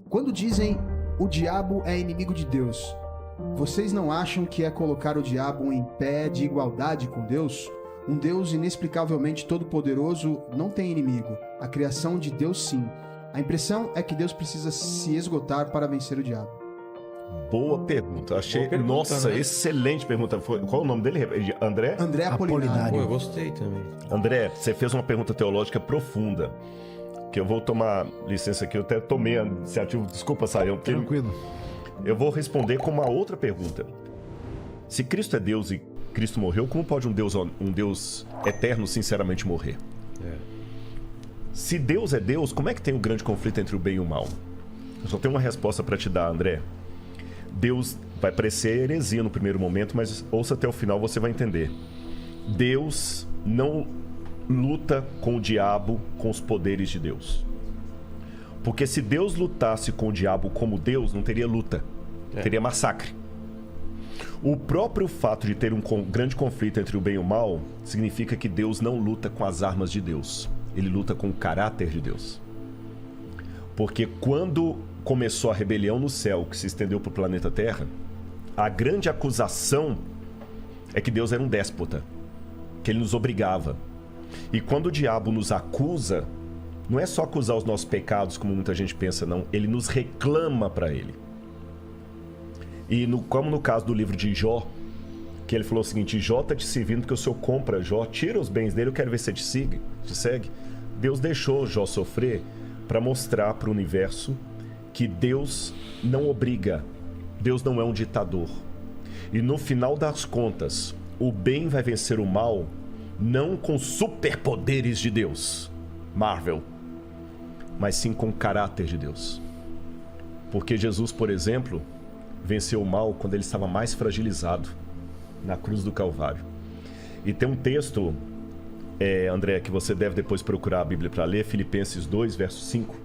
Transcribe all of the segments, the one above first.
Quando dizem o diabo é inimigo de Deus, vocês não acham que é colocar o diabo em pé de igualdade com Deus? Um Deus inexplicavelmente todo-poderoso não tem inimigo. A criação de Deus, sim. A impressão é que Deus precisa se esgotar para vencer o diabo. Boa pergunta. Achei. Boa pergunta, Nossa, né? Excelente pergunta. Qual é o nome dele? André? André Apolinário. Pô, eu gostei também. André, você fez uma pergunta teológica profunda. Que eu vou tomar licença aqui. Eu até tomei a iniciativa. Desculpa, Saião. Tranquilo. Eu vou responder com uma outra pergunta. Se Cristo é Deus e Cristo morreu, como pode um Deus eterno sinceramente morrer? Se Deus é Deus, como é que tem um grande conflito entre o bem e o mal? Eu só tenho uma resposta para te dar, André. Deus vai parecer heresia no primeiro momento, mas ouça até o final, você vai entender. Deus não luta com o diabo com os poderes de Deus. Porque se Deus lutasse com o diabo como Deus, não teria luta. Teria massacre. O próprio fato de ter um grande conflito entre o bem e o mal significa que Deus não luta com as armas de Deus. Ele luta com o caráter de Deus. Porque quando começou a rebelião no céu, que se estendeu para o planeta Terra, a grande acusação é que Deus era um déspota, que ele nos obrigava. E quando o diabo nos acusa, não é só acusar os nossos pecados, como muita gente pensa, não. Ele nos reclama para ele. E como no caso do livro de Jó, que ele falou o seguinte: Jó está te servindo porque o Senhor compra Jó, tira os bens dele, eu quero ver se você te segue. Deus deixou Jó sofrer para mostrar para o universo que Deus não obriga, Deus não é um ditador. E no final das contas, o bem vai vencer o mal, não com superpoderes de Deus, Marvel, mas sim com o caráter de Deus. Porque Jesus, por exemplo, venceu o mal quando ele estava mais fragilizado, na cruz do Calvário. E tem um texto, André, que você deve depois procurar a Bíblia para ler, Filipenses 2, verso 5,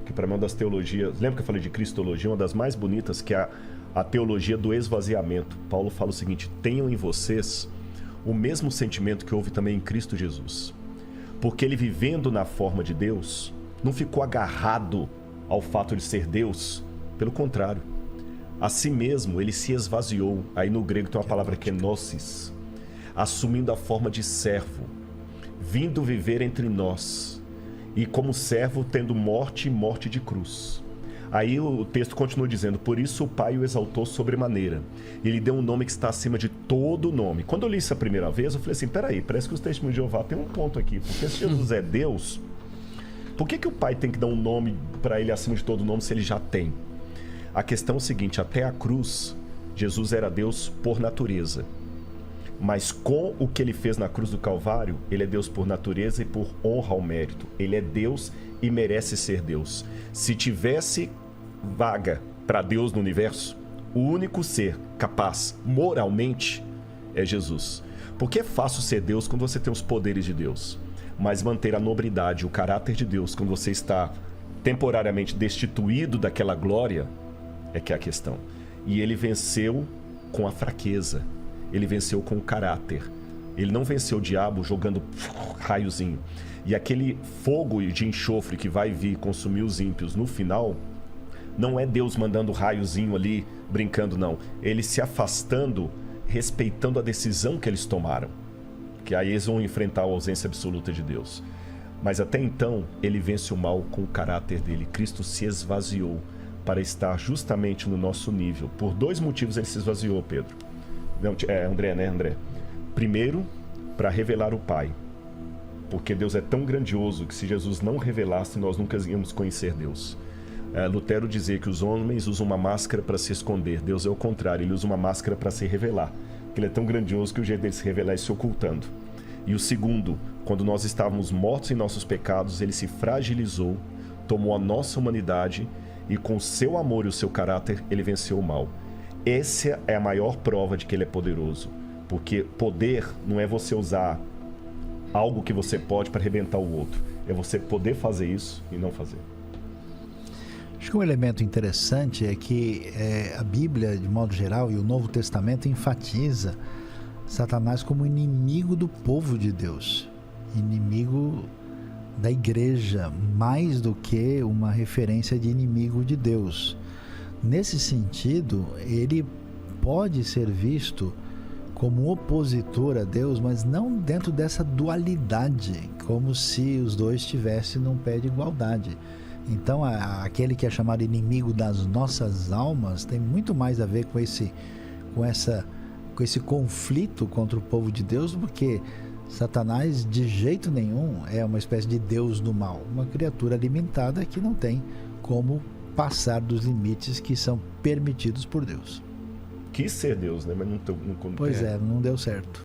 que para mim é uma das teologias, lembra que eu falei de cristologia, uma das mais bonitas, que é a teologia do esvaziamento. Paulo fala o seguinte: tenham em vocês o mesmo sentimento que houve também em Cristo Jesus. Porque ele, vivendo na forma de Deus, não ficou agarrado ao fato de ser Deus. Pelo contrário, a si mesmo ele se esvaziou. Aí no grego tem uma palavra que é gnosis, assumindo a forma de servo, vindo viver entre nós, e como servo tendo morte e morte de cruz. Aí o texto continua dizendo: por isso o Pai o exaltou sobremaneira, e lhe deu um nome que está acima de todo nome. Quando eu li isso a primeira vez, eu falei assim: peraí, parece que os testemunhos de Jeová tem um ponto aqui, porque se Jesus é Deus, por que o Pai tem que dar um nome para ele acima de todo nome se ele já tem? A questão é o seguinte: até a cruz, Jesus era Deus por natureza. Mas com o que ele fez na cruz do Calvário, ele é Deus por natureza e por honra ao mérito. Ele é Deus e merece ser Deus. Se tivesse vaga para Deus no universo, o único ser capaz moralmente é Jesus. Porque é fácil ser Deus quando você tem os poderes de Deus, mas manter a nobridade, o caráter de Deus, quando você está temporariamente destituído daquela glória, é que é a questão. E ele venceu com a fraqueza. Ele venceu com o caráter. Ele não venceu o diabo jogando raiozinho. E aquele fogo de enxofre que vai vir consumir os ímpios no final, não é Deus mandando raiozinho ali, brincando, não. Ele se afastando, respeitando a decisão que eles tomaram. Que aí eles vão enfrentar a ausência absoluta de Deus. Mas até então, ele vence o mal com o caráter dele. Cristo se esvaziou para estar justamente no nosso nível. Por dois motivos ele se esvaziou, Pedro. Não, André, né, André? Primeiro, para revelar o Pai. Porque Deus é tão grandioso que se Jesus não revelasse, nós nunca íamos conhecer Deus. Lutero dizia que os homens usam uma máscara para se esconder. Deus é o contrário, ele usa uma máscara para se revelar. Porque ele é tão grandioso que o jeito dele se revelar é se ocultando. E o segundo, quando nós estávamos mortos em nossos pecados, ele se fragilizou, tomou a nossa humanidade e com o seu amor e o seu caráter, ele venceu o mal. Essa é a maior prova de que ele é poderoso. Porque poder não é você usar algo que você pode para arrebentar o outro. É você poder fazer isso e não fazer. Acho que um elemento interessante é que a Bíblia, de modo geral, e o Novo Testamento enfatiza Satanás como inimigo do povo de Deus. Inimigo da igreja, mais do que uma referência de inimigo de Deus. Nesse sentido, ele pode ser visto como opositor a Deus, mas não dentro dessa dualidade, como se os dois estivessem num pé de igualdade. Então, aquele que é chamado inimigo das nossas almas tem muito mais a ver com esse conflito contra o povo de Deus, porque Satanás de jeito nenhum é uma espécie de Deus do mal, uma criatura limitada que não tem como passar dos limites que são permitidos por Deus. Quis ser Deus, né? Mas não Pois é, não deu certo.